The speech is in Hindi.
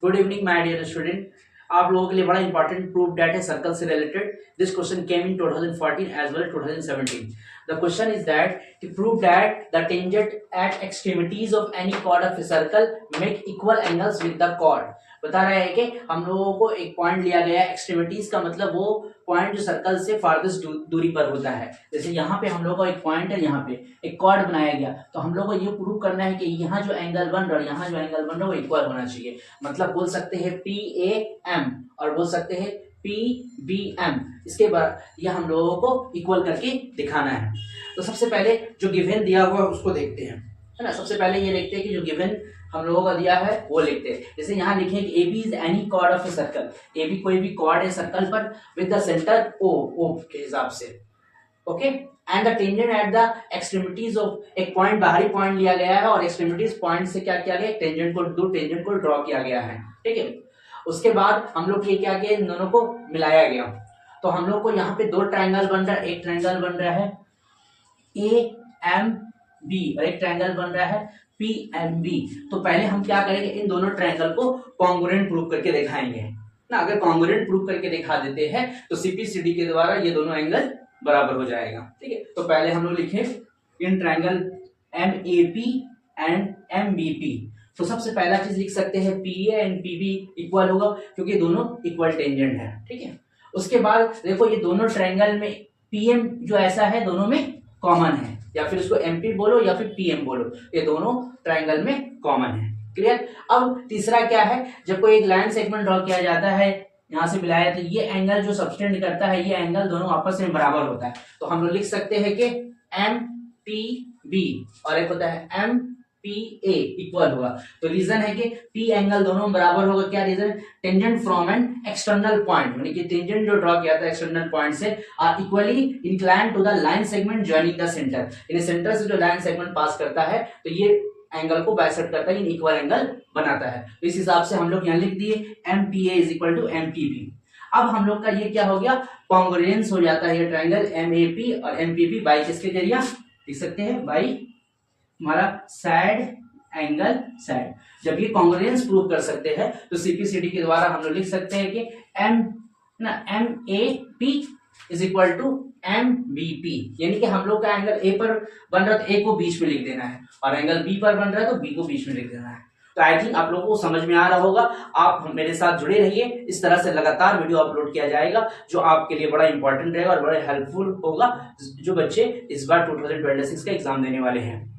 Good evening my dear student. आप लोगों के लिए बड़ा इंपॉर्टेंट प्रूफ दैट है सर्कल से related. This question came in 2014 as well 2017। The question is that to prove that the tangent at extremities of any chord of a circle make equal angles with the chord. बता रहे हैं कि हम लोगों को एक पॉइंट लिया गया है, एक्सट्रीमिटीज का मतलब वो पॉइंट जो सर्कल से फारदेस्ट दूरी पर होता है। जैसे यहाँ पे हम लोग का एक पॉइंट है, यहाँ पे एक कॉर्ड बनाया गया, तो हम लोग को ये प्रूव करना है कि यहाँ जो एंगल बन रहा है, यहाँ जो एंगल बन रहा है वो इक्वल होना चाहिए। मतलब बोल सकते हैं PAM और बोल सकते हैं PBM। इसके बाद ये हम लोगों को इक्वल करके दिखाना है। तो सबसे पहले जो गिवन दिया हुआ है उसको देखते हैं, है ना। सबसे पहले ये देखते हैं कि जो गिवन हम लोगों का दिया है वो लिखते हैं। जैसे यहाँ लिखे कि AB is any chord of a circle. AB कोई भी कॉर्ड है सर्कल पर विद द सेंटर O के हिसाब से, okay. And the tangent at the extremities of, एक पॉइंट बाहरी पॉइंट लिया गया है और एक्सट्रीमिटीज पॉइंट से क्या किया गया, टेंजेंट को, दो टेंजेंट को ड्रॉ किया गया है, ठीक है। उसके बाद हम लोग ये क्या किया, इन दोनों को मिलाया गया। तो हम लोग को यहाँ पे दो ट्रायंगल बन रहा है, एक ट्रायंगल बन रहा है AMB और एक ट्रायंगल बन रहा है PMB। तो पहले हम क्या करेंगे, इन दोनों ट्रायंगल को कॉन्ग्रुएंट प्रूव करके दिखाएंगे ना। अगर कॉन्ग्रुएंट प्रूव करके दिखा देते हैं तो CPCD के द्वारा ये दोनों एंगल बराबर हो जाएगा, ठीक है। तो पहले हम लोग लिखे in triangle MAP and MBP। तो सबसे पहला चीज लिख सकते हैं PA एंड PB इक्वल होगा क्योंकि दोनों इक्वल टेंजेंट है, ठीक है। उसके बाद देखो ये दोनों ट्रायंगल में PM जो ऐसा है दोनों में कॉमन है, या फिर इसको MP बोलो या फिर PM बोलो, ये दोनों ट्रायंगल में कॉमन है। क्लियर। अब तीसरा क्या है, जब कोई एक लाइन सेगमेंट ड्रॉ किया जाता है यहां से मिलाया तो ये एंगल जो सबटेंड करता है ये एंगल दोनों आपस में बराबर होता है। तो हम लोग लिख सकते हैं कि MPB और एक होता है MPA इक्वल होगा। तो रीजन है कि P एंगल दोनों बराबर होगा। क्या reason, tangent from an external point, यानी कि टेंजेंट जो ड्रॉ किया था एक्सटर्नल पॉइंट से are equally inclined to the line segment joining the centre. यानी सेंटर से जो लाइन सेगमेंट पास करता है तो ये एंगल को बाइसेक्ट करता है, इक्वल एंगल बनाता है। तो इस हिसाब से हम लोग यहाँ लिख दिए MPA is equal to MPB। अब हम लोग का ये क्या हो गया, कॉन्ग्रुएंस हो जाता है ये ट्रायंगल MAP और MPB बाई किसके जरिए लिख सकते हैं, बाई हमारा साइड एंगल साइड। जब ये कॉन्ग्रुएंस प्रूव कर सकते हैं तो CPCD के द्वारा हम लोग लिख सकते हैं कि MAP is equal to MBP। यानी कि हम लोग का एंगल A पर बन रहा है तो A को बीच में लिख देना है और एंगल B पर बन रहा है तो B को बीच में लिख देना है। तो आई थिंक आप लोगों को समझ में आ रहा होगा। आप मेरे साथ जुड़े रहिए, इस तरह से लगातार वीडियो अपलोड किया जाएगा जो आपके लिए बड़ा इंपॉर्टेंट रहेगा और बड़ा हेल्पफुल होगा जो बच्चे इस बार 2026 का एग्जाम देने वाले हैं।